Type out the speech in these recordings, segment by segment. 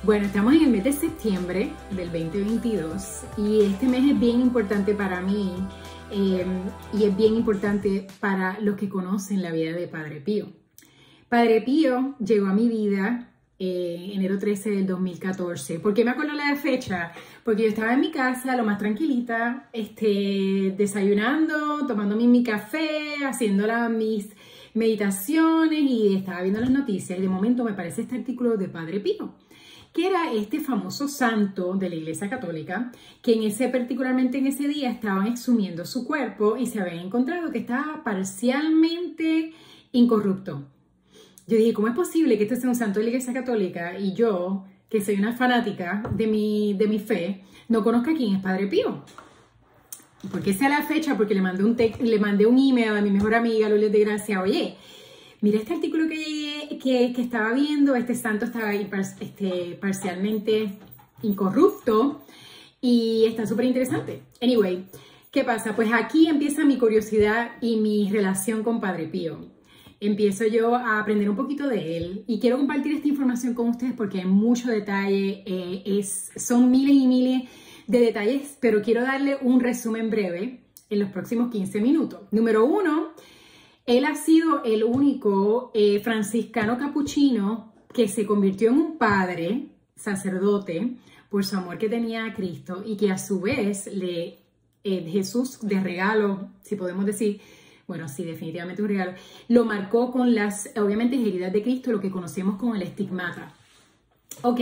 Bueno, estamos en el mes de septiembre del 2022 y este mes es bien importante para mí y es bien importante para los que conocen la vida de Padre Pío. Padre Pío llegó a mi vida enero 13 del 2014. ¿Por qué me acuerdo la fecha? Porque yo estaba en mi casa, lo más tranquilita, desayunando, tomándome mi café, haciendo mis meditaciones y estaba viendo las noticias y de momento me aparece este artículo de Padre Pío, que era este famoso santo de la Iglesia Católica, que particularmente en ese día estaban exhumiendo su cuerpo y se habían encontrado que estaba parcialmente incorrupto. Yo dije, ¿cómo es posible que este sea un santo de la Iglesia Católica y yo, que soy una fanática de mi fe, no conozca quién es Padre Pío? ¿Por qué sea la fecha? Porque le mandé un email a mi mejor amiga, Lourdes de Gracia, oye, mira este artículo que estaba viendo, este santo estaba parcialmente incorrupto y está súper interesante. Anyway, ¿qué pasa? Pues aquí empieza mi curiosidad y mi relación con Padre Pío. Empiezo yo a aprender un poquito de él y quiero compartir esta información con ustedes porque hay mucho detalle, son miles y miles de detalles, pero quiero darle un resumen breve en los próximos 15 minutos. Número 1, él ha sido el único franciscano capuchino que se convirtió en un padre, sacerdote, por su amor que tenía a Cristo y que a su vez Jesús de regalo, si podemos decir, bueno, sí, definitivamente un regalo, lo marcó con las, obviamente, heridas de Cristo, lo que conocemos como el estigmata. Ok,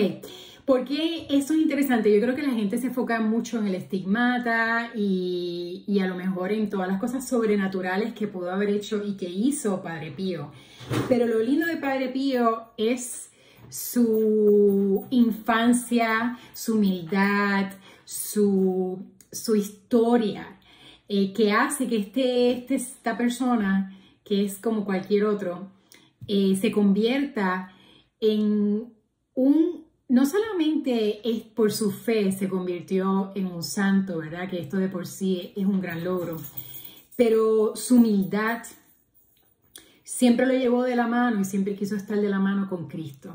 ¿por qué eso es interesante? Yo creo que la gente se enfoca mucho en el estigmata y a lo mejor en todas las cosas sobrenaturales que pudo haber hecho y que hizo Padre Pío. Pero lo lindo de Padre Pío es su infancia, su humildad, su historia, que hace que esta persona, que es como cualquier otro, se convierta en no solamente es por su fe se convirtió en un santo, ¿verdad? Que esto de por sí es un gran logro, pero su humildad siempre lo llevó de la mano y siempre quiso estar de la mano con Cristo.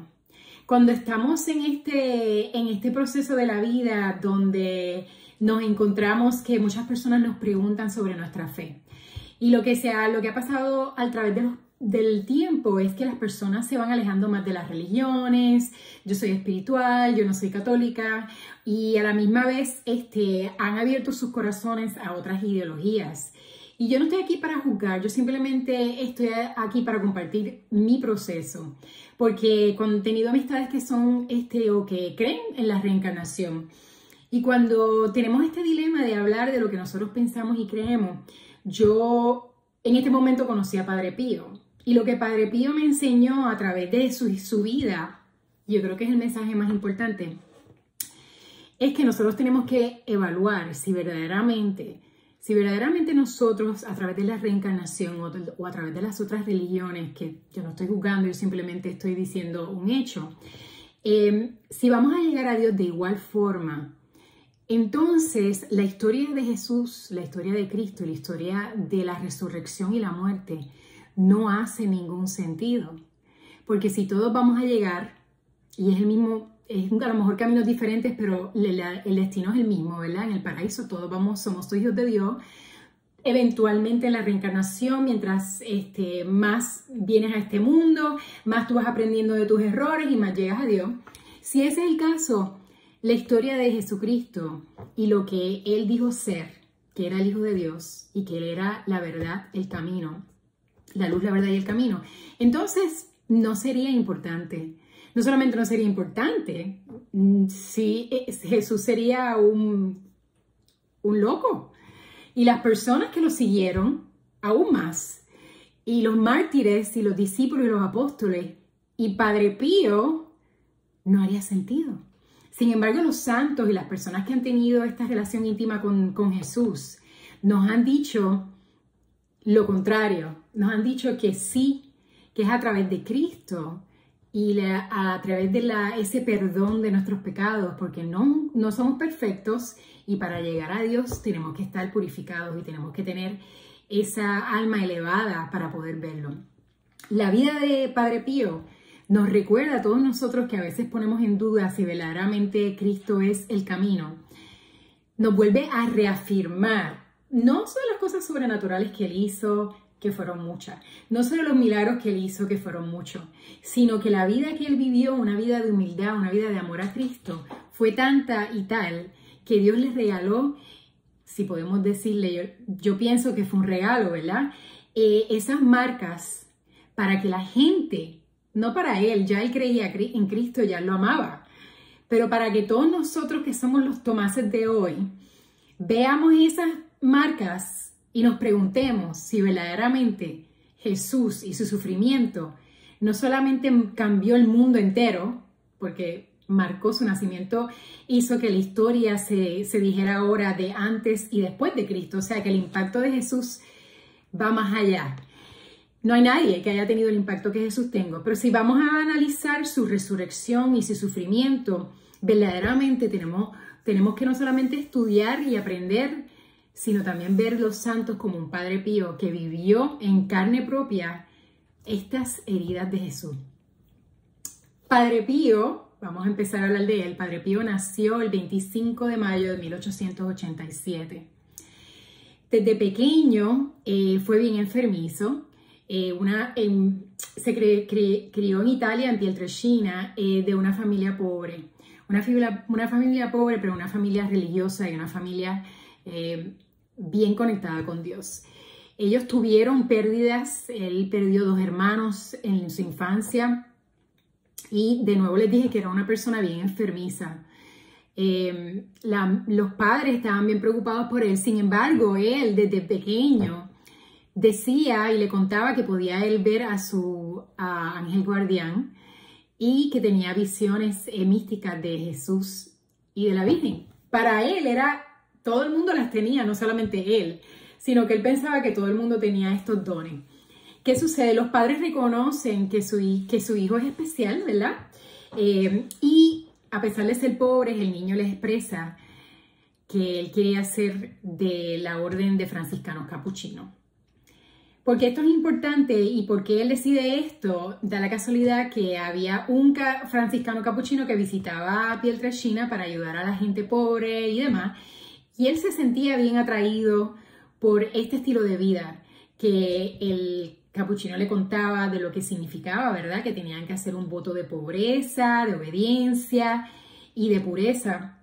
Cuando estamos en este proceso de la vida donde nos encontramos que muchas personas nos preguntan sobre nuestra fe y lo que ha pasado a través del tiempo es que las personas se van alejando más de las religiones. Yo soy espiritual, yo no soy católica y a la misma vez han abierto sus corazones a otras ideologías. Y yo no estoy aquí para juzgar, yo simplemente estoy aquí para compartir mi proceso, porque cuando he tenido amistades que son o que creen en la reencarnación y cuando tenemos este dilema de hablar de lo que nosotros pensamos y creemos, yo en este momento conocí a Padre Pío. Y lo que Padre Pío me enseñó a través de su vida, yo creo que es el mensaje más importante, es que nosotros tenemos que evaluar si verdaderamente nosotros a través de la reencarnación o a través de las otras religiones, que yo no estoy juzgando, yo simplemente estoy diciendo un hecho, si vamos a llegar a Dios de igual forma, entonces la historia de Jesús, la historia de Cristo, la historia de la resurrección y la muerte, no hace ningún sentido, porque si todos vamos a llegar y es el mismo, a lo mejor caminos diferentes, pero el destino es el mismo, ¿verdad? En el paraíso todos somos hijos de Dios, eventualmente en la reencarnación, mientras más vienes a este mundo, más tú vas aprendiendo de tus errores y más llegas a Dios. Si ese es el caso, la historia de Jesucristo y lo que Él dijo ser, que era el Hijo de Dios y que Él era la verdad, el camino, la luz, la verdad y el camino, entonces no sería importante. No solamente no sería importante, si Jesús sería un loco. Y las personas que lo siguieron, aún más. Y los mártires y los discípulos y los apóstoles y Padre Pío, no haría sentido. Sin embargo, los santos y las personas que han tenido esta relación íntima con Jesús nos han dicho lo contrario. Nos han dicho que sí, que es a través de Cristo y a través de ese perdón de nuestros pecados, porque no somos perfectos y para llegar a Dios tenemos que estar purificados y tenemos que tener esa alma elevada para poder verlo. La vida de Padre Pío nos recuerda a todos nosotros que a veces ponemos en duda si verdaderamente Cristo es el camino. Nos vuelve a reafirmar, no solo las cosas sobrenaturales que Él hizo, que fueron muchas, no solo los milagros que Él hizo, que fueron muchos, sino que la vida que Él vivió, una vida de humildad, una vida de amor a Cristo, fue tanta y tal que Dios les regaló, si podemos decirle, yo pienso que fue un regalo, ¿verdad? Esas marcas para que la gente, no para Él, ya Él creía en Cristo, ya lo amaba, pero para que todos nosotros que somos los Tomases de hoy, veamos esas marcas y nos preguntemos si verdaderamente Jesús y su sufrimiento no solamente cambió el mundo entero, porque marcó su nacimiento, hizo que la historia se dijera ahora de antes y después de Cristo, o sea que el impacto de Jesús va más allá. No hay nadie que haya tenido el impacto que Jesús tenga, pero si vamos a analizar su resurrección y su sufrimiento, verdaderamente tenemos que no solamente estudiar y aprender, sino también ver los santos como un Padre Pío que vivió en carne propia estas heridas de Jesús. Padre Pío, vamos a empezar a hablar de él. Padre Pío nació el 25 de mayo de 1887. Desde pequeño fue bien enfermizo. Se crió en Italia, en Pietrelcina, de una familia pobre. Una familia pobre, pero una familia religiosa y una familia bien conectada con Dios. Ellos tuvieron pérdidas. Él perdió 2 hermanos en su infancia. Y de nuevo les dije que era una persona bien enfermiza. Los padres estaban bien preocupados por él. Sin embargo, él desde pequeño decía y le contaba que podía él ver a su ángel guardián y que tenía visiones místicas de Jesús y de la Virgen. Para él todo el mundo las tenía, no solamente él, sino que él pensaba que todo el mundo tenía estos dones. ¿Qué sucede? Los padres reconocen que su hijo es especial, ¿verdad? Y a pesar de ser pobres, el niño les expresa que él quería ser de la orden de franciscanos capuchinos. Porque esto es importante y porque él decide esto, da la casualidad que había un franciscano capuchino que visitaba Pietrelcina para ayudar a la gente pobre y demás. Y él se sentía bien atraído por este estilo de vida que el capuchino le contaba de lo que significaba, ¿verdad? Que tenían que hacer un voto de pobreza, de obediencia y de pureza.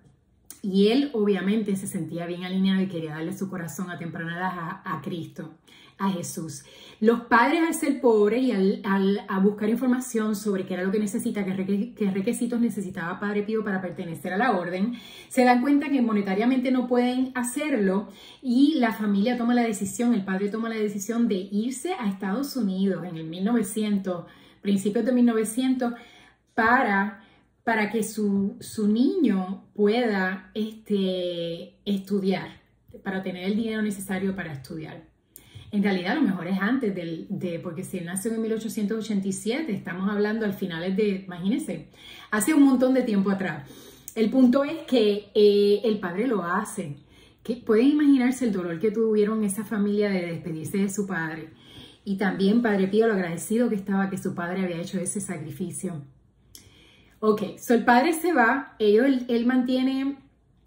Y él obviamente se sentía bien alineado y quería darle su corazón a temprana edad a Cristo, a Jesús. Los padres, al ser pobres y a buscar información sobre qué era lo que necesita, qué requisitos necesitaba Padre Pío para pertenecer a la orden, se dan cuenta que monetariamente no pueden hacerlo y la familia toma la decisión, el padre toma la decisión de irse a Estados Unidos en el 1900, principios de 1900, para que su niño pueda estudiar, para tener el dinero necesario para estudiar. En realidad, a lo mejor es antes porque si él nació en 1887, estamos hablando al finales de, imagínense, hace un montón de tiempo atrás. El punto es que el padre lo hace. Pueden imaginarse el dolor que tuvieron esa familia de despedirse de su padre. Y también Padre Pío lo agradecido que estaba que su padre había hecho ese sacrificio. Ok, el padre se va, él mantiene...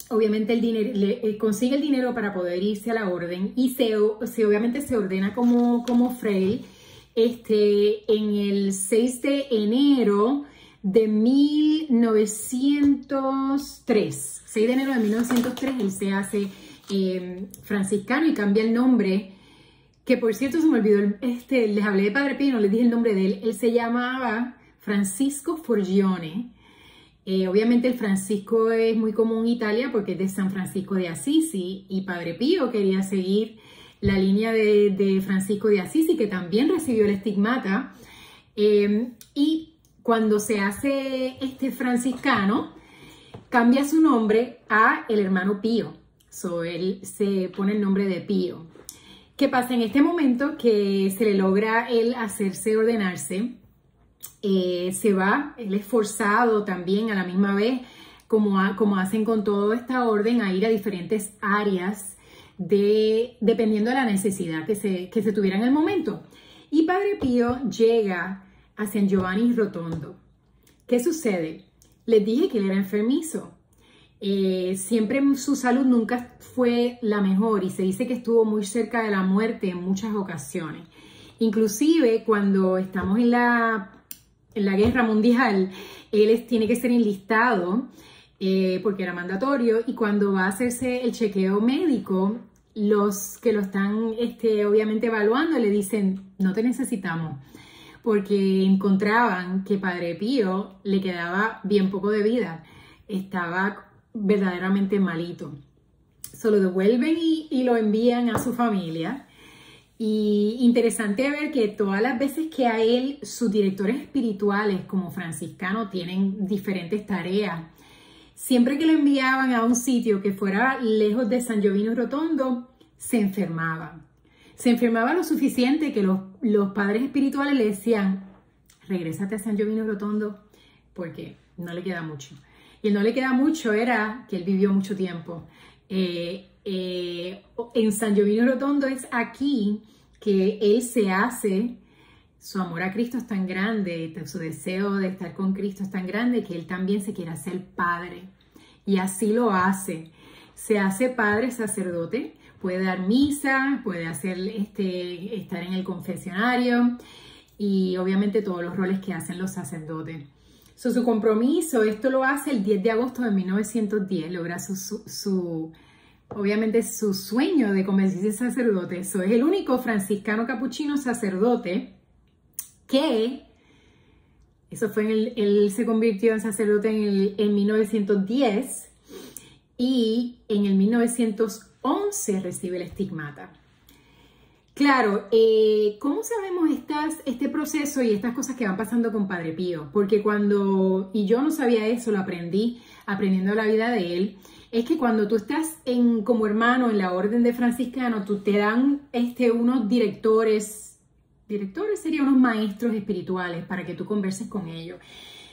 Obviamente el dinero, consigue el dinero para poder irse a la orden y obviamente se ordena como fraile en el 6 de enero de 1903. 6 de enero de 1903 él se hace franciscano y cambia el nombre, que por cierto se me olvidó, les hablé de Padre Pío, no les dije el nombre de él. Él se llamaba Francisco Forgione. Obviamente el Francisco es muy común en Italia porque es de San Francisco de Asisi y Padre Pío quería seguir la línea de Francisco de Asisi, que también recibió el estigmata. Y cuando se hace franciscano, cambia su nombre a el hermano Pío. Él se pone el nombre de Pío. ¿Qué pasa? En este momento que se le logra él ordenarse, se va, él es forzado también a la misma vez, como hacen con toda esta orden, a ir a diferentes áreas dependiendo de la necesidad que se tuviera en el momento. Y Padre Pío llega a San Giovanni Rotondo. ¿Qué sucede? Les dije que él era enfermizo. Siempre su salud nunca fue la mejor y se dice que estuvo muy cerca de la muerte en muchas ocasiones. Inclusive cuando estamos en la guerra mundial, él tiene que ser enlistado porque era mandatorio, y cuando va a hacerse el chequeo médico, los que lo están obviamente evaluando le dicen: no te necesitamos, porque encontraban que Padre Pío le quedaba bien poco de vida, estaba verdaderamente malito. Se lo devuelven y lo envían a su familia. Y interesante ver que todas las veces que a él, sus directores espirituales como franciscanos tienen diferentes tareas, siempre que lo enviaban a un sitio que fuera lejos de San Giovanni Rotondo, se enfermaba. Se enfermaba lo suficiente que los padres espirituales le decían: regrésate a San Giovanni Rotondo porque no le queda mucho. Y el no le queda mucho era que él vivió mucho tiempo. En San Giovanni Rotondo es aquí que él se hace, su amor a Cristo es tan grande, su deseo de estar con Cristo es tan grande, que él también se quiere hacer padre. Y así lo hace. Se hace padre sacerdote, puede dar misa, puede hacer, estar en el confesionario y obviamente todos los roles que hacen los sacerdotes. Su compromiso, esto lo hace el 10 de agosto de 1910, logra obviamente su sueño de convertirse en sacerdote. Es el único franciscano capuchino sacerdote que, eso fue él se convirtió en sacerdote en 1910 y en el 1911 recibe el estigmata. Claro, ¿cómo sabemos este proceso y estas cosas que van pasando con Padre Pío? Porque y yo no sabía eso, lo aprendí aprendiendo la vida de él, es que cuando tú estás como hermano en la orden de franciscano, tú te dan unos directores serían unos maestros espirituales para que tú converses con ellos.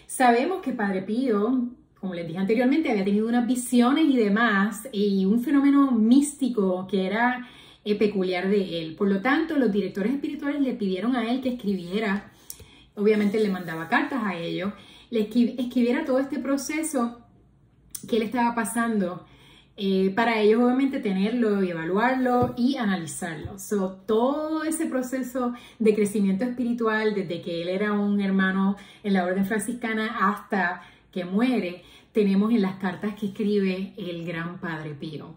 Sabemos que Padre Pío, como les dije anteriormente, había tenido unas visiones y demás, y un fenómeno místico que era peculiar de él. Por lo tanto, los directores espirituales le pidieron a él que escribiera, obviamente le mandaba cartas a ellos, le escribiera todo este proceso que él estaba pasando, para ellos obviamente tenerlo y evaluarlo y analizarlo. Todo ese proceso de crecimiento espiritual, desde que él era un hermano en la orden franciscana hasta que muere, tenemos en las cartas que escribe el gran Padre Pío.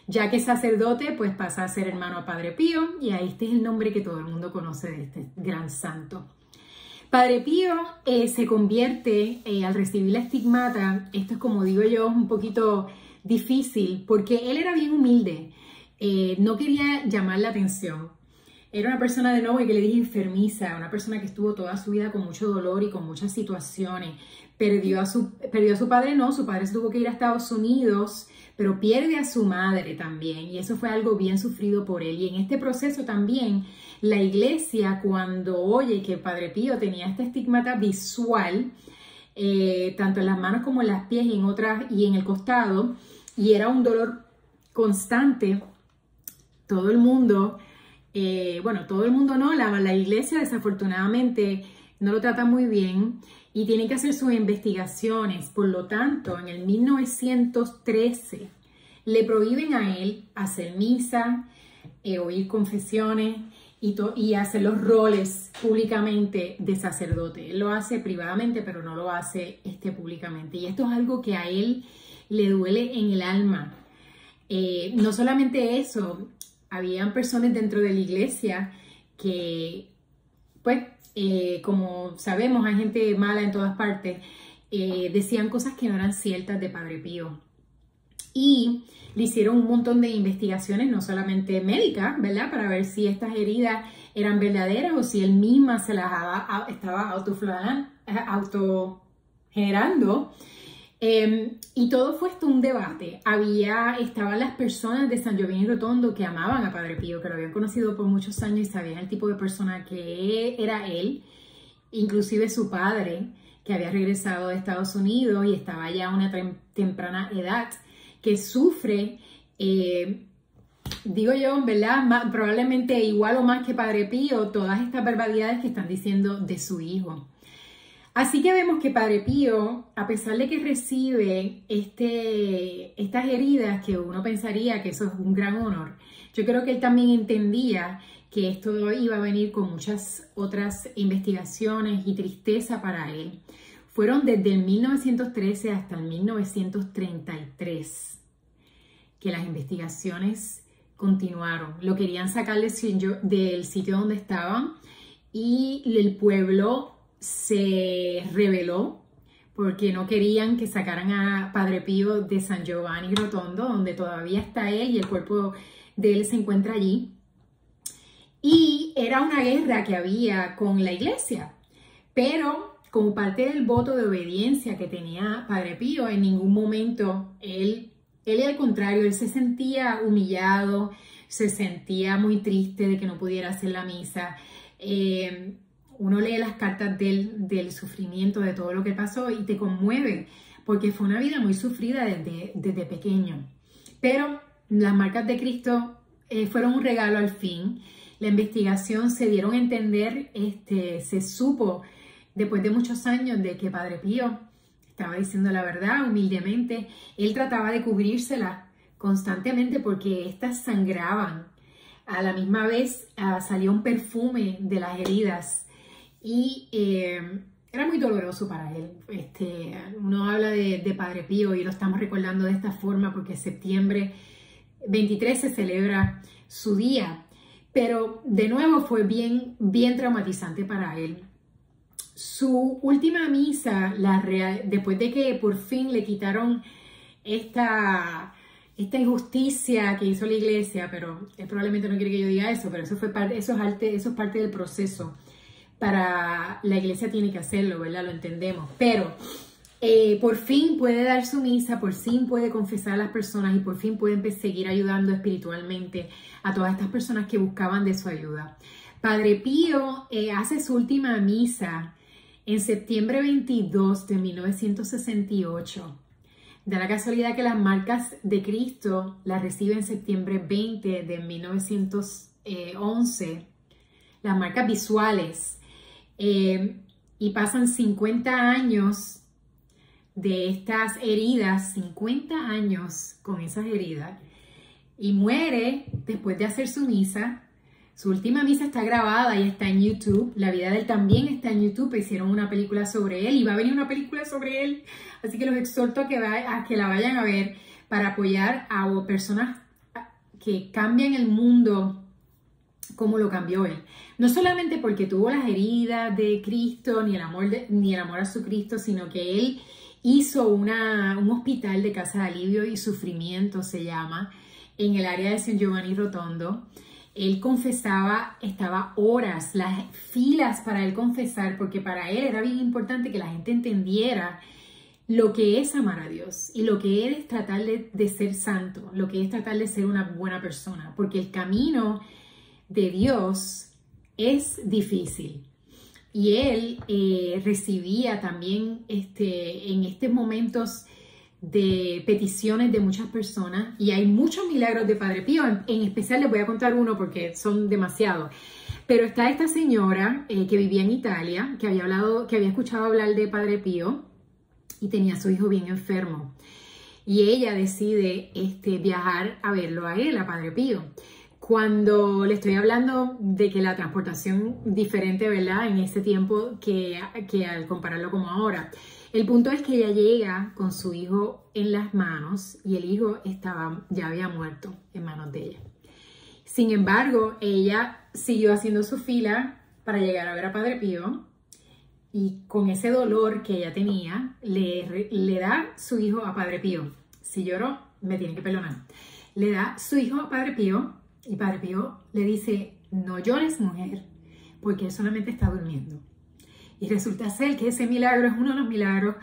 Ya que es sacerdote, pues pasa a ser hermano a Padre Pío, y ahí este es el nombre que todo el mundo conoce de este gran santo. Padre Pío se convierte, al recibir la estigmata, esto es, como digo yo, un poquito difícil, porque él era bien humilde, no quería llamar la atención. Era una persona, de nuevo, que le dije, enfermiza, una persona que estuvo toda su vida con mucho dolor y con muchas situaciones. Perdió a su padre, su padre se tuvo que ir a Estados Unidos, pero pierde a su madre también, y eso fue algo bien sufrido por él. Y en este proceso también, la iglesia, cuando oye que Padre Pío tenía este estigmata visual, tanto en las manos como en las pies y en el costado, y era un dolor constante, todo el mundo, todo el mundo no, la iglesia desafortunadamente no lo trata muy bien y tiene que hacer sus investigaciones. Por lo tanto, en el 1913 le prohíben a él hacer misa, oír confesiones y hacer los roles públicamente de sacerdote. Él lo hace privadamente, pero no lo hace públicamente. Y esto es algo que a él le duele en el alma. No solamente eso, habían personas dentro de la iglesia que, pues, como sabemos, hay gente mala en todas partes, decían cosas que no eran ciertas de Padre Pío. Y le hicieron un montón de investigaciones, no solamente médicas, ¿verdad? Para ver si estas heridas eran verdaderas o si él misma se las estaba autogenerando. Y todo fue un debate. Estaban las personas de San Giovanni Rotondo que amaban a Padre Pío, que lo habían conocido por muchos años y sabían el tipo de persona que era él, inclusive su padre, que había regresado de Estados Unidos y estaba ya a una temprana edad, que sufre, digo yo, ¿verdad? Probablemente igual o más que Padre Pío, todas estas barbaridades que están diciendo de su hijo. Así que vemos que Padre Pío, a pesar de que recibe estas heridas, que uno pensaría que eso es un gran honor, yo creo que él también entendía que esto iba a venir con muchas otras investigaciones y tristeza para él. Fueron desde el 1913 hasta el 1933 que las investigaciones continuaron. Lo querían sacar del sitio donde estaban y el pueblo se rebeló porque no querían que sacaran a Padre Pío de San Giovanni Rotondo, donde todavía está él y el cuerpo de él se encuentra allí. Y era una guerra que había con la iglesia, pero como parte del voto de obediencia que tenía Padre Pío, en ningún momento él al contrario, él se sentía humillado, se sentía muy triste de que no pudiera hacer la misa. Uno lee las cartas del sufrimiento, de todo lo que pasó y te conmueve, porque fue una vida muy sufrida desde pequeño. Pero las marcas de Cristo fueron un regalo al fin. La investigación se dieron a entender, se supo después de muchos años de que Padre Pío estaba diciendo la verdad humildemente. Él trataba de cubrírsela constantemente porque éstas sangraban. A la misma vez salió un perfume de las heridas y era muy doloroso para él. Uno habla de Padre Pío y lo estamos recordando de esta forma porque septiembre 23 se celebra su día, pero de nuevo fue bien traumatizante para él. Su última misa, después de que por fin le quitaron esta injusticia que hizo la iglesia, pero él probablemente no quiere que yo diga eso, pero eso es parte del proceso. Para la iglesia tiene que hacerlo, ¿verdad? Lo entendemos. Pero por fin puede dar su misa, por fin puede confesar a las personas y por fin puede seguir ayudando espiritualmente a todas estas personas que buscaban de su ayuda. Padre Pío hace su última misa en septiembre 22 de 1968. Da la casualidad que las marcas de Cristo las recibe en septiembre 20 de 1911. Las marcas visuales. Y pasan 50 años de estas heridas, 50 años con esas heridas. Y muere después de hacer su misa. Su última misa está grabada y está en YouTube. La vida de él también está en YouTube. Hicieron una película sobre él y va a venir una película sobre él. Así que los exhorto a que la vayan a ver para apoyar a personas que cambian el mundo como lo cambió él. No solamente porque tuvo las heridas de Cristo ni el amor a su Cristo, sino que él hizo un hospital de casa de alivio y sufrimiento, se llama, en el área de San Giovanni Rotondo. Él confesaba, estaba horas, las filas para él confesar, porque para él era bien importante que la gente entendiera lo que es amar a Dios y lo que es tratar de ser santo, lo que es tratar de ser una buena persona, porque el camino de Dios es difícil. Y él recibía también en estos momentos de peticiones de muchas personas, y hay muchos milagros de Padre Pío. En especial les voy a contar uno porque son demasiados. Pero está esta señora que vivía en Italia, que había escuchado hablar de Padre Pío y tenía a su hijo bien enfermo. Y ella decide viajar a verlo a él, a Padre Pío. Cuando le estoy hablando de que la transportación diferente, ¿verdad? En ese tiempo que al compararlo como ahora. El punto es que ella llega con su hijo en las manos y el hijo ya había muerto en manos de ella. Sin embargo, ella siguió haciendo su fila para llegar a ver a Padre Pío y con ese dolor que ella tenía, le da su hijo a Padre Pío. Si lloro, me tiene que perdonar. Le da su hijo a Padre Pío y Padre Pío le dice: no llores, mujer, porque él solamente está durmiendo. Y resulta ser que ese milagro es uno de los milagros,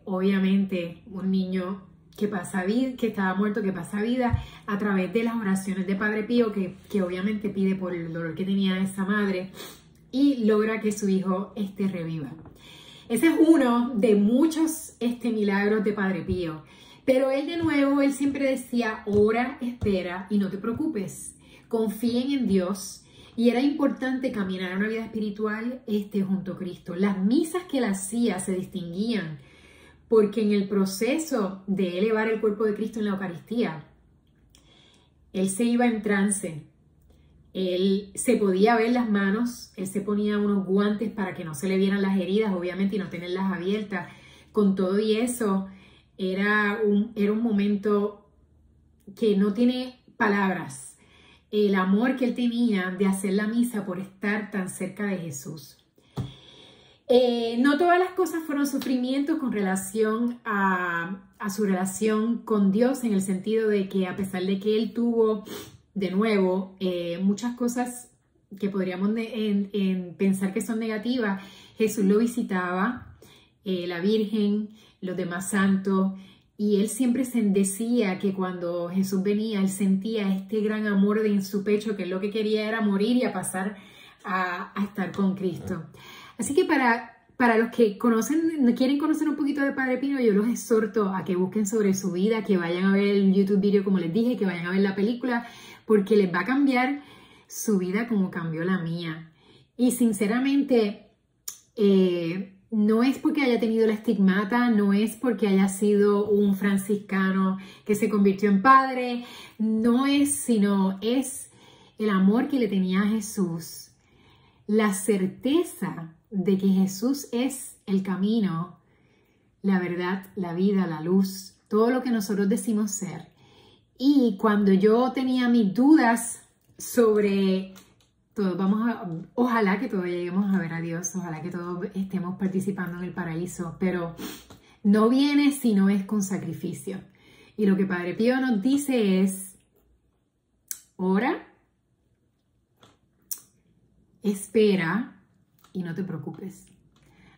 obviamente, un niño que estaba muerto, que pasa vida a través de las oraciones de Padre Pío, que obviamente pide por el dolor que tenía esa madre y logra que su hijo reviva. Ese es uno de muchos milagros de Padre Pío. Pero él siempre decía: ora, espera y no te preocupes. Confíen en Dios. Y era importante caminar una vida espiritual junto a Cristo. Las misas que él hacía se distinguían porque en el proceso de elevar el cuerpo de Cristo en la Eucaristía, él se iba en trance. Él se podía ver las manos, él se ponía unos guantes para que no se le vieran las heridas, obviamente, y no tenerlas abiertas. Con todo y eso, era un momento que no tiene palabras. El amor que él tenía de hacer la misa por estar tan cerca de Jesús. No todas las cosas fueron sufrimientos con relación a su relación con Dios, en el sentido de que a pesar de que él tuvo, de nuevo, muchas cosas que podríamos pensar que son negativas, Jesús lo visitaba, la Virgen, los demás santos, y él siempre se decía que cuando Jesús venía, él sentía este gran amor en su pecho, que lo que quería era morir y a pasar a estar con Cristo. Así que para los que quieren conocer un poquito de Padre Pío, yo los exhorto a que busquen sobre su vida, que vayan a ver el YouTube video como les dije, que vayan a ver la película, porque les va a cambiar su vida como cambió la mía. Y sinceramente, no es porque haya tenido la estigmata, no es porque haya sido un franciscano que se convirtió en padre, no es, sino es el amor que le tenía a Jesús, la certeza de que Jesús es el camino, la verdad, la vida, la luz, todo lo que nosotros decimos ser. Y cuando yo tenía mis dudas sobre todo, ojalá que todos lleguemos a ver a Dios, ojalá que todos estemos participando en el paraíso, pero no viene si no es con sacrificio. Y lo que Padre Pío nos dice es: ora, espera y no te preocupes.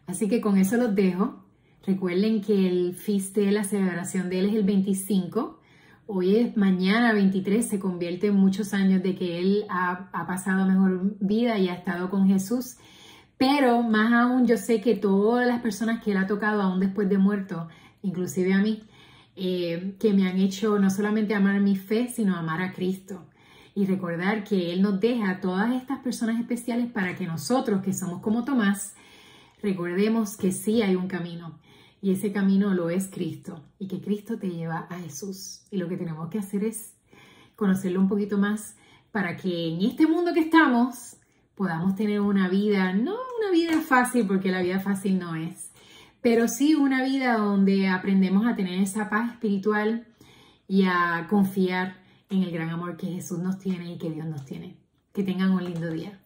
Así que con eso los dejo. Recuerden que el feast de la celebración de él es el 25. Hoy es mañana 23, se convierte en muchos años de que él ha pasado mejor vida y ha estado con Jesús. Pero más aún, yo sé que todas las personas que él ha tocado aún después de muerto, inclusive a mí, que me han hecho no solamente amar mi fe, sino amar a Cristo. Y recordar que él nos deja a todas estas personas especiales para que nosotros, que somos como Tomás, recordemos que sí hay un camino. Y ese camino lo es Cristo, y que Cristo te lleva a Jesús. Y lo que tenemos que hacer es conocerlo un poquito más para que en este mundo que estamos podamos tener una vida, no una vida fácil, porque la vida fácil no es, pero sí una vida donde aprendemos a tener esa paz espiritual y a confiar en el gran amor que Jesús nos tiene y que Dios nos tiene. Que tengan un lindo día.